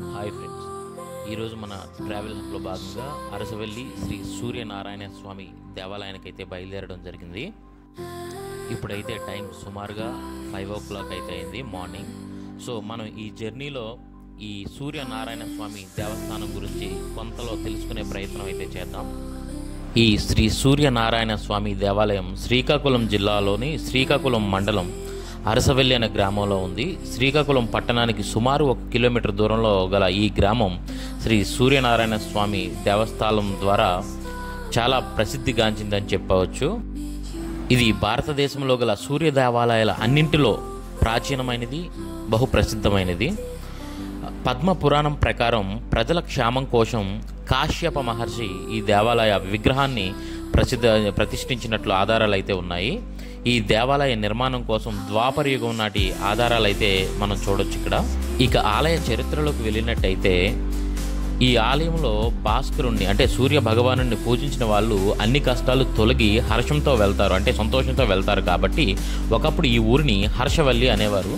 Hi friends, ఈరోజు మన travel హబ్లో భాగంగా అరసవెల్లి శ్రీ సూర్యనారాయణ స్వామి దేవాలయానికైతే బయలుదేరడం జరిగింది. ఇప్పుడైతే టైం సుమారుగా 5 o'clock అయితే అయింది మార్నింగ్. సో మనం ఈ జర్నీలో ఈ సూర్యనారాయణ స్వామి దేవస్థానం గురించి కొంతలో తెలుసుకునే ప్రయత్నం అయితే చేద్దాం. ఈ శ్రీ సూర్యనారాయణ స్వామి దేవాలయం శ్రీకాకుళం జిల్లాలోని శ్రీకాకుళం మండలం అరసవెల్లి అనే గ్రామంలో ఉంది. శ్రీకాకుళం పట్టణానికి సుమారు 1 కిలోమీటర్ దూరంలో గల ఈ గ్రామం శ్రీ సూర్యనారాయణ స్వామి దేవస్థానం ద్వారా చాలా ప్రసిద్ధిగాంచిందని చెప్పవచ్చు. ఇది భారతదేశంలో గల సూర్య దేవాలయాల అన్నింటిలో ప్రాచీనమైనది, బహుప్రసిద్ధమైనది. పద్మ పురాణం ప్రకారం ప్రజల క్షేమం కోసం కాశ్యప మహర్షి ఈ దేవాలయ విగ్రహాన్ని ప్రతిష్ఠించినట్లు ఆధారాలు అయితే ఉన్నాయి. ఈ దేవాలయ నిర్మాణం కోసం ద్వాపర యుగం నాటి ఆధారాలు అయితే మనం చూడొచ్చు ఇక్కడ. ఇక ఆలయ చరిత్రలోకి వెళ్ళినట్టయితే ఈ ఆలయంలో భాస్కరుణ్ణి అంటే సూర్య భగవాను పూజించిన వాళ్ళు అన్ని కష్టాలు తొలగి హర్షంతో వెళ్తారు, అంటే సంతోషంతో వెళ్తారు. కాబట్టి ఒకప్పుడు ఈ ఊరిని హర్షవల్లి అనేవారు.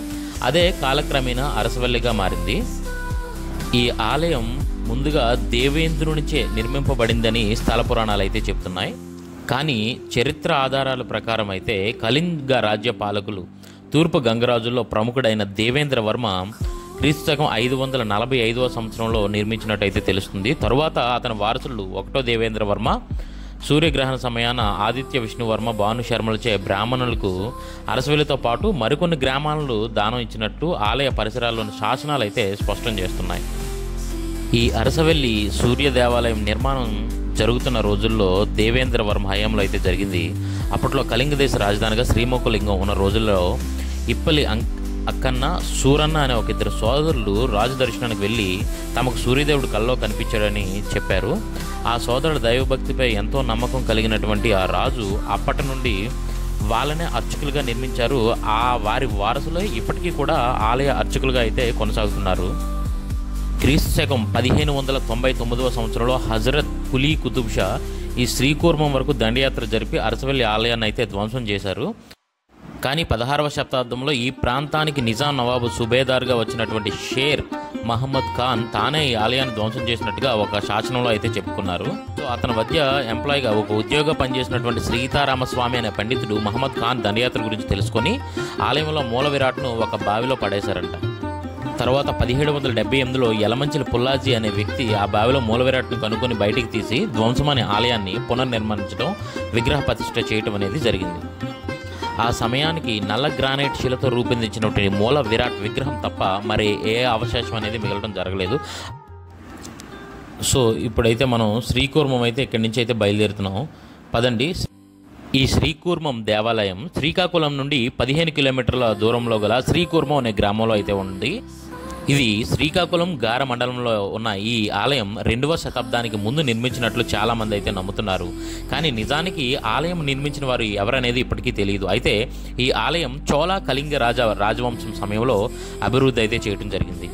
అదే కాలక్రమేణా అరసవల్లిగా మారింది. ఈ ఆలయం ముందుగా దేవేంద్రునిచే నిర్మింపబడిందని స్థల పురాణాలు అయితే చెప్తున్నాయి. కానీ చరిత్ర ఆధారాల ప్రకారం అయితే కళింగ రాజ్య పాలకులు తూర్పు గంగరాజుల్లో ప్రముఖుడైన దేవేంద్ర వర్మ క్రీస్తుశకం 545వ సంవత్సరంలో నిర్మించినట్టయితే తెలుస్తుంది. తరువాత అతని వారసులు 1వ దేవేంద్ర వర్మ సూర్యగ్రహణ సమయాన ఆదిత్య విష్ణువర్మ భానుశర్మలచే బ్రాహ్మణులకు అరసవెల్లితో పాటు మరికొన్ని గ్రామాలను దానం ఇచ్చినట్టు ఆలయ పరిసరాల్లోని శాసనాలు అయితే స్పష్టం చేస్తున్నాయి. ఈ అరసవెల్లి సూర్య దేవాలయం నిర్మాణం జరుగుతున్న రోజుల్లో దేవేంద్ర వర్మ హయాంలో అయితే జరిగింది. అప్పట్లో కళింగ దేశ రాజధానిగా శ్రీముఖలింగం ఉన్న రోజుల్లో ఇప్పలి అక్కన్న సూరన్న అనే ఒక ఇద్దరు సోదరులు రాజు దర్శనానికి వెళ్ళి తమకు సూర్యదేవుడు కల్లో కనిపించాడని చెప్పారు. ఆ సోదరుడు దైవభక్తిపై ఎంతో నమ్మకం కలిగినటువంటి ఆ రాజు అప్పటి నుండి వాళ్ళనే అర్చకులుగా నిర్మించారు. వారి వారసులే ఇప్పటికీ కూడా ఆలయ అర్చకులుగా అయితే కొనసాగుతున్నారు. క్రీస్తుశకం 1599వ సంవత్సరంలో హజరత్ కులీ కుతుబ్ షా ఈ శ్రీకూర్మం వరకు దండయాత్ర జరిపి అరసవెల్లి ఆలయాన్ని అయితే ధ్వంసం చేశారు. కానీ 16వ శతాబ్దంలో ఈ ప్రాంతానికి నిజాం నవాబు సుబేదార్గా వచ్చినటువంటి షేర్ మహమ్మద్ ఖాన్ తానే ఈ ఆలయాన్ని ధ్వంసం చేసినట్టుగా ఒక శాసనంలో అయితే చెప్పుకున్నారు. సో అతని వద్ద ఎంప్లాయీగా ఒక ఉద్యోగం పనిచేసినటువంటి సీతారామస్వామి అనే పండితుడు మహమ్మద్ ఖాన్ దండయాత్ర గురించి తెలుసుకొని ఆలయంలో మూల విరాట్ను ఒక బావిలో పడేశారంట. తర్వాత 1778లో యలమంచిలి పుల్లాజీ అనే వ్యక్తి ఆ బావిలో మూల విరాట్ను కనుక్కొని బయటికి తీసి ధ్వంసమనే ఆలయాన్ని పునర్నిర్మించడం, విగ్రహ ప్రతిష్ఠ చేయటం అనేది జరిగింది. ఆ సమయానికి నల్ల గ్రానైట్ శిలతో రూపొందించినటువంటి మూల విరాట్ విగ్రహం తప్ప మరి ఏ అవశేషం అనేది మిగలడం జరగలేదు. సో ఇప్పుడైతే మనం శ్రీకూర్మం అయితే ఇక్కడి నుంచి అయితే బయలుదేరుతున్నాం. పదండి. ఈ శ్రీకూర్మం దేవాలయం శ్రీకాకుళం నుండి 15 కిలోమీటర్ల దూరంలో గల శ్రీకూర్మం అనే గ్రామంలో అయితే ఉంది. ఇది శ్రీకాకుళం గార మండలంలో ఉన్న ఈ ఆలయం 2వ శతాబ్దానికి ముందు నిర్మించినట్లు చాలామంది అయితే నమ్ముతున్నారు. కానీ నిజానికి ఆలయం నిర్మించిన వారు ఎవరనేది ఇప్పటికీ తెలియదు. అయితే ఈ ఆలయం చోళ కళింగ రాజవంశం సమయంలో అభివృద్ధి అయితే చేయడం జరిగింది.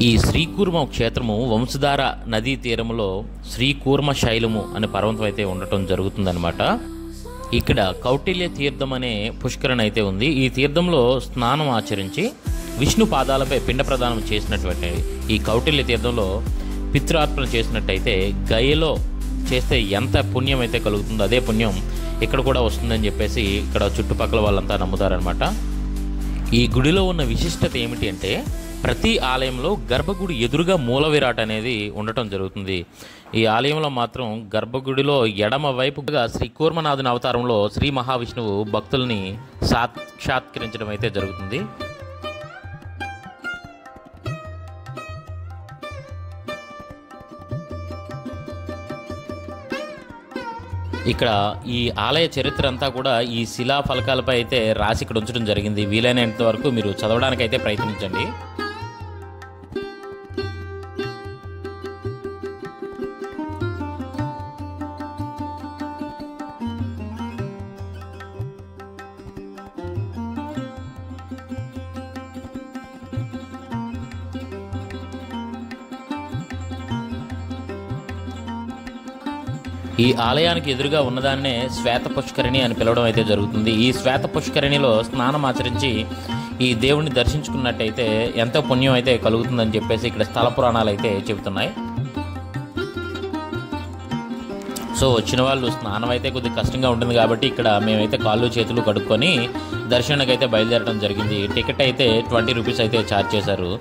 ఈ శ్రీకూర్మ క్షేత్రము వంశధార నదీ తీరములో శ్రీకూర్మ శైలము అనే పర్వతం అయితే ఉండటం జరుగుతుందన్నమాట. ఇక్కడ కౌటిల్య తీర్థం అనే పుష్కరణ అయితే ఉంది. ఈ తీర్థంలో స్నానం ఆచరించి విష్ణు పాదాలపై పిండ ప్రదానం చేసినటువంటి ఈ కౌటిల్య తీర్థంలో పితృార్పణ చేసినట్టయితే గయలో చేస్తే ఎంత పుణ్యం అయితే కలుగుతుందో అదే పుణ్యం ఇక్కడ కూడా వస్తుందని చెప్పేసి ఇక్కడ చుట్టుపక్కల వాళ్ళంతా నమ్ముతారనమాట. ఈ గుడిలో ఉన్న విశిష్టత ఏమిటి అంటే ప్రతి ఆలయంలో గర్భగుడి ఎదురుగా మూల విరాట్ అనేది ఉండటం జరుగుతుంది. ఈ ఆలయంలో మాత్రం గర్భగుడిలో ఎడమ వైపుగా శ్రీ కూర్మనాథుని అవతారంలో శ్రీ మహావిష్ణువు భక్తుల్ని సాక్షాత్కరించడం అయితే జరుగుతుంది. ఇక్కడ ఈ ఆలయ చరిత్ర అంతా కూడా ఈ శిలా ఫలకాలపై అయితే రాసి ఇక్కడ ఉంచడం జరిగింది. వీలైనంత వరకు మీరు చదవడానికి అయితే ప్రయత్నించండి. ఈ ఆలయానికి ఎదురుగా ఉన్నదాన్నే శ్వేత పుష్కరిణి అని పిలవడం అయితే జరుగుతుంది. ఈ శ్వేత పుష్కరిణిలో స్నానం ఆచరించి ఈ దేవుణ్ణి దర్శించుకున్నట్టయితే ఎంతో పుణ్యం అయితే కలుగుతుందని చెప్పేసి ఇక్కడ స్థల పురాణాలు అయితే చెబుతున్నాయి. సో వచ్చిన వాళ్ళు స్నానం అయితే కొద్దిగా కష్టంగా ఉంటుంది కాబట్టి ఇక్కడ మేమైతే కాళ్ళు చేతులు కడుక్కొని దర్శనానికి అయితే బయలుదేరడం జరిగింది. టికెట్ అయితే 20 రూపీస్ అయితే ఛార్జ్ చేశారు.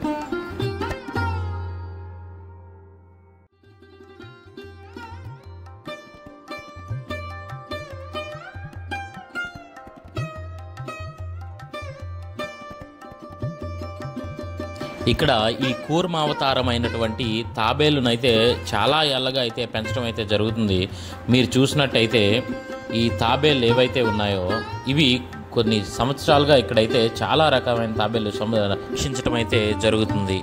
ఇక్కడ ఈ కూర్మావతారమైనటువంటి తాబేలునైతే చాలా ఏళ్ళగా అయితే పెంచడం అయితే జరుగుతుంది. మీరు చూసినట్టయితే ఈ తాబేలు ఏవైతే ఉన్నాయో ఇవి కొన్ని సంవత్సరాలుగా ఇక్కడైతే చాలా రకమైన తాబేలు సంరక్షించడం అయితే జరుగుతుంది.